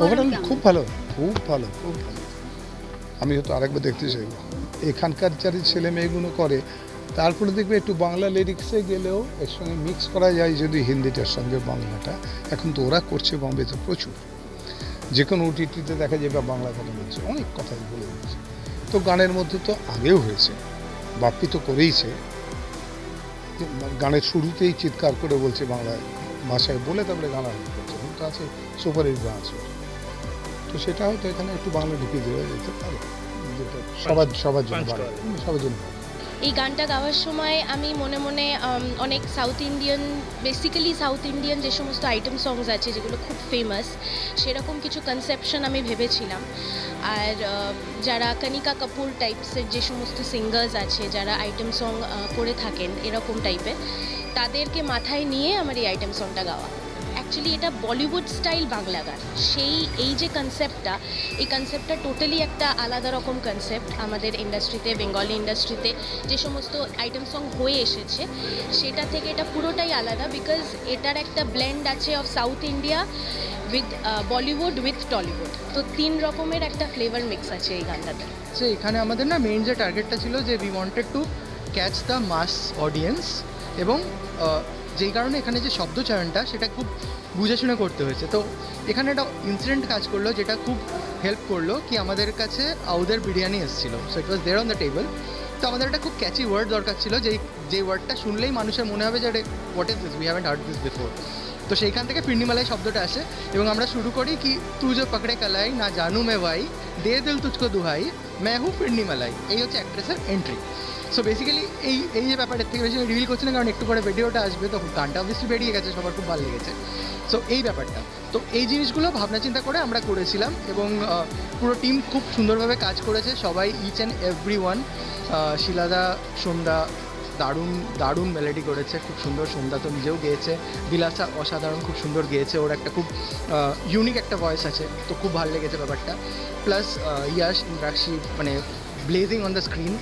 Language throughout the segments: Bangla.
ওভারঅল খুব ভালো, খুব ভালো, খুব ভালো। আমি হয়তো আরেকবার দেখতে চাইব। এখানকার যারা ছেলে মেয়েগুলো করে, তারপরে দেখবে একটু বাংলা লিরিক্সে গেলেও এর সঙ্গে মিক্স করা যায় যদি হিন্দিটার সঙ্গে বাংলাটা। এখন তো ওরা করছে বম্বেতে প্রচুর, যে কোনো ওটিটিতে দেখা যাবে বাংলা কথা বলছে, অনেক কথাই বলে দিচ্ছে। তো গানের মধ্যে তো আগেও হয়েছে, বাপ্পি তো করেইছে, গানের শুরুতেই চিৎকার করে বলছে বাংলা ভাষায় বলে, তারপরে গান আরম্ভ করছে। এখন তো আছে সুপারহিট গান আছে, তো সেটা হয়তো এখানে একটু বাংলা ঢুকিয়ে দেওয়া যেতে পারে, যেটা সবার জন্য ভালো, সবার জন্য ভালো। এই গানটা গাওয়ার সময় আমি মনে মনে অনেক south Indian, basically south Indian যে সমস্ত আইটেম সংস আছে যেগুলো খুব ফেমাস, সেরকম কিছু কনসেপশন আমি ভেবেছিলাম। আর যারা কনিকা কাপুর টাইপসের যে সমস্ত সিঙ্গার্স আছে যারা আইটেম সং করে থাকেন এরকম টাইপের, তাদেরকে মাথায় নিয়ে আমার এই আইটেম সংটা গাওয়া। অ্যাকচুয়ালি এটা বলিউড স্টাইল বাংলা গান, এই যে কনসেপ্টটা, এই কনসেপ্টটা টোটালি একটা আলাদা রকম কনসেপ্ট। আমাদের ইন্ডাস্ট্রিতে, বেঙ্গলি ইন্ডাস্ট্রিতে যে সমস্ত আইটেম সং হয়ে এসেছে সেটা থেকে এটা পুরোটাই আলাদা, বিকজ এটার একটা ব্লেন্ড আছে of south India with Bollywood with Tollywood, তো 3 রকমের একটা ফ্লেভার মিক্স আছে এই গানটাতে। সো এখানে আমাদের না মেইন যে টার্গেটটা ছিল যে we wanted to catch the mass audience, এবং যেই কারণে এখানে যে শব্দ চয়নটা সেটা খুব বুঝে শুনে করতে হয়েছে। তো এখানে একটা ইনসিডেন্ট কাজ করলো যেটা খুব হেল্প করলো, কি আমাদের কাছে আউদের বিরিয়ানি এসেছিলো, so it was there on the table. তো আমাদের একটা খুব ক্যাচি ওয়ার্ড দরকার ছিল, যেই ওয়ার্ডটা শুনলেই মানুষের মনে হবে যে what is this, we haven't hard this before. তো সেইখান থেকে ফিরনিমালাই শব্দটা আসে, এবং আমরা শুরু করি কি তু যে পকড়ে কালাই না জানু মে ভাই, দে দিল তুঝকো দুহাই, মে হু ফিরনিমালাই। এই হচ্ছে অ্যাক্ট্রেসের এন্ট্রি। সো বেসিক্যালি এই যে ব্যাপারটার থেকে বেশি রিভিল করছি না, কারণ একটু পরে ভিডিওটা আসবে, তো গানটা অবভিয়াসলি বেরিয়ে গেছে, সবার খুব ভালো লেগেছে। সো এই ব্যাপারটা, তো এই জিনিসগুলো ভাবনা চিন্তা করে আমরা করেছিলাম, এবং পুরো টিম খুব সুন্দরভাবে কাজ করেছে সবাই, ইচ অ্যান্ড এভরি ওয়ান। শিলাদা, সোমদা দারুণ দারুণ মেলোডি করেছে, খুব সুন্দর। সোমদা তো নিজেও গেয়েছে, বিলাসা অসাধারণ, খুব সুন্দর গেয়েছে, ওর একটা খুব ইউনিক একটা ভয়েস আছে, তো খুব ভালো লেগেছে ব্যাপারটা। প্লাস ইয়াশ ইন্দ্রাক্ষী, মানে blazing on the screen.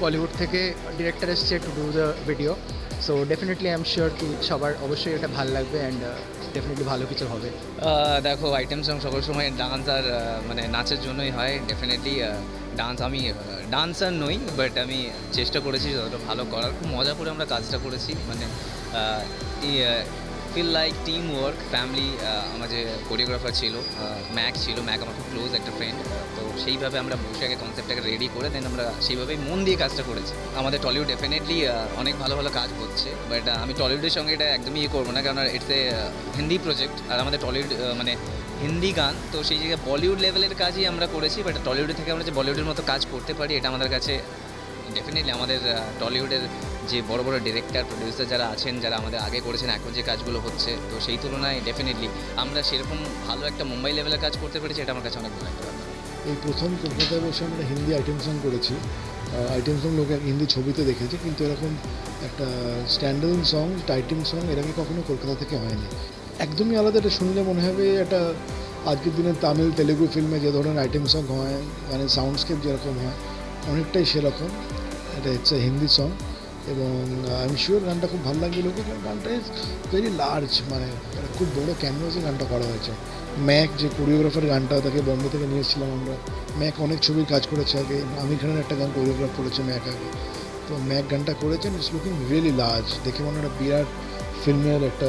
Bollywood থেকে ডিরেক্টর এসছে to do the video, so definitely I am sure কি সবার অবশ্যই এটা ভালো লাগবে, অ্যান্ড ডেফিনেটলি ভালো কিছু হবে। দেখো, আইটেম সং সকল সময় ডান্স আর মানে নাচের জন্যই হয়। ডেফিনেটলি ডান্স, আমি ডান্সার নই, বাট আমি চেষ্টা করেছি যতটা ভালো করার। খুব মজা করে আমরা কাজটা করেছি, মানে feel like team work, family. আমার যে কোরিওগ্রাফার ছিল ম্যাক ছিল, ম্যাক আমার খুব ক্লোজ একটা ফ্রেন্ড। তো সেইভাবে আমরা বসে আগে কনসেপ্টটাকে রেডি করে দেন আমরা সেইভাবেই মন দিয়ে কাজটা করেছি। আমাদের টলিউড ডেফিনেটলি অনেক ভালো ভালো কাজ হচ্ছে, বাট আমি টলিউডের সঙ্গে এটা একদমই করবো না, কারণ ইটস এ হিন্দি প্রজেক্ট, আর আমাদের টলিউড মানে হিন্দি গান, তো সেই জায়গায় বলিউড লেভেলের কাজই আমরা করেছি। বাট টলিউডের থেকে আমরা যে বলিউডের মতো কাজ করতে পারি, এটা আমাদের কাছে ডেফিনেটলি আমাদের টলিউডের যে বড় বড় ডিরেক্টর প্রডিউসার যারা আছেন, যারা আমাদের আগে করেছেন, এখন যে কাজগুলো হচ্ছে, তো সেই তুলনায় ডেফিনেটলি আমরা সেরকম ভালো একটা মুম্বাই লেভেলের কাজ করতে পেরেছি, এটা আমার কাছে অনেক ভালো একটা ব্যাপার। এই প্রথম কলকাতায় বসে আমরা হিন্দি আইটেম সং করেছি। আইটেম সং লোকে হিন্দি ছবিতে দেখেছি, কিন্তু এরকম একটা স্ট্যান্ডার্ড সং, আইটেম সং এর আগে কখনো কলকাতা থেকে হয়নি। একদমই আলাদা, এটা শুনলে মনে হবে এটা আজকের দিনে তামিল তেলেগু ফিল্মে যে ধরনের আইটেম সং হয়, মানে সাউন্ডস্কেপ যেরকম হয়, অনেকটাই সেরকম। এটা হচ্ছে হিন্দি সং, এবং আই এম শিওর গানটা খুব ভালো লাগবে লোকে, কারণ গানটা ইজ ভেরি লার্জ, মানে একটা খুব বড়ো ক্যানভাসে গানটা করা হয়েছে। ম্যাক যে কোরিওগ্রাফার, গানটা তাকে বম্বে থেকে নিয়ে এসেছিলাম আমরা। ম্যাক অনেক ছবির কাজ করেছে আগে, আমির খানের একটা গান কোরিওগ্রাফ করেছে ম্যাক আগে, তো ম্যাক গানটা করেছেন। ইটস লুকিং রিয়েলি লার্জ, দেখে মনে একটা বিরাট ফিল্মের একটা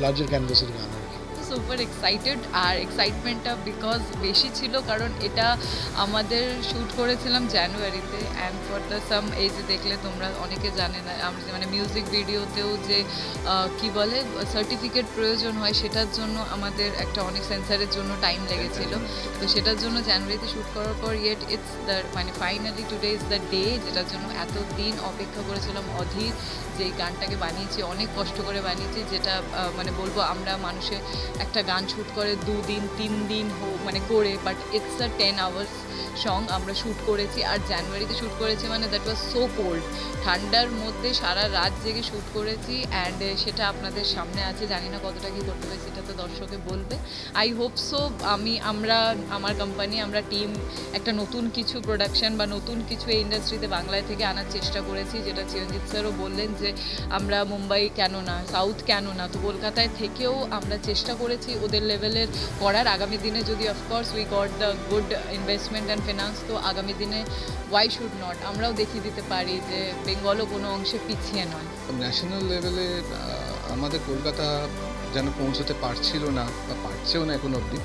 লার্জার ক্যানভাসের গান। সুপার এক্সাইটেড, আর এক্সাইটমেন্টটা বিকজ বেশি ছিল কারণ এটা আমাদের শ্যুট করেছিলাম জানুয়ারিতে, অ্যান্ড ফর দ্য সাম এই যে দেখলে তোমরা অনেকে জানে না, আমরা মানে মিউজিক ভিডিওতেও যে কি বলে সার্টিফিকেট প্রয়োজন হয়, সেটার জন্য আমাদের একটা অনেক সেন্সারের জন্য টাইম লেগেছিল। তো সেটার জন্য জানুয়ারিতে শ্যুট করার পর ইয়েট ইটস দ্য মানে finally today is the day, যেটার জন্য এত দিন অপেক্ষা করেছিলাম। অধীর যে গানটাকে বানিয়েছি, অনেক কষ্ট করে বানিয়েছি, যেটা মানে বলবো আমরা মানুষের একটা গান শ্যুট করে 2 দিন 3 দিন মানে করে, but it's a 10 hours song আমরা শ্যুট করেছি। আর জানুয়ারিতে শ্যুট করেছি মানে দ্যাট ওয়াজ সো কোল্ড, ঠান্ডার মধ্যে সারা রাত জেগে শ্যুট করেছি। অ্যান্ড সেটা আপনাদের সামনে আছে, জানি না কতটা কী করতে হবে সেটা তো দর্শকে বলবে। I hope so. আমার কোম্পানি, আমরা টিম একটা নতুন কিছু প্রোডাকশন বা নতুন কিছু এই ইন্ডাস্ট্রিতে বাংলায় থেকে আনার চেষ্টা করেছি, যেটা চিরঞ্জিত স্যারও বললেন যে আমরা মুম্বাই কেন না, সাউথ কেন না, তো কলকাতায় থেকেও আমরা চেষ্টা করেছি ওদের লেভেলের করার। আগামী দিনে যদি of course we got the good investment and finance, তো আগামী দিনে ওয়াই শুড নট আমরাও দেখিয়ে দিতে পারি যে বেঙ্গলও কোনো অংশে পিছিয়ে নয়। ন্যাশনাল লেভেলে আমাদের কলকাতা যেন পৌঁছতে পারছিল না বা পারছেও না এখন অবধি,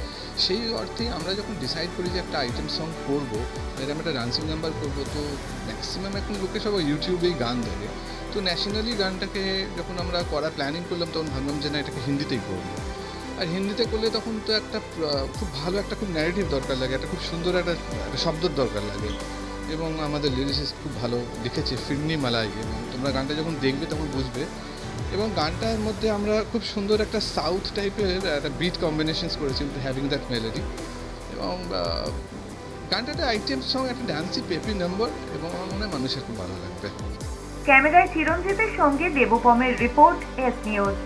সেই অর্থে আমরা যখন ডিসাইড করি যে একটা আইটেম সং করবো, এরকম একটা ডান্সিং নাম্বার করবো, তো ম্যাক্সিমাম এখন লোকে সবাই ইউটিউবেই গান দেখে। তো ন্যাশনালি গানটাকে যখন আমরা করার প্ল্যানিং করলাম তখন ভাবলাম যে না, এটাকে হিন্দিতেই করবো। আর হিন্দিতে করলে তখন তো একটা খুব ভালো একটা খুব ন্যারেটিভ দরকার লাগে, একটা খুব সুন্দর একটা শব্দের দরকার লাগে। এবং আমাদের লিরিসিস্ট খুব ভালো লিখেছে, ফিরনি মালাই, এবং তোমরা গানটা যখন দেখবে তখন বুঝবে। এবং গানটার মধ্যে আমরা খুব সুন্দর একটা সাউথ টাইপের একটা বিট কম্বিনেশনস করেছি উইথ হ্যাভিং দ্যাট মেলোডি। এবং গানটা একটা আইটেম সং, একটা ড্যান্সি পেপি নাম্বার, এবং আমার মনে হয় মানুষের খুব ভালো লাগবে। ক্যামেরায় চিরঞ্জিতের সঙ্গে দেবপমের রিপোর্ট, এস নিউজ।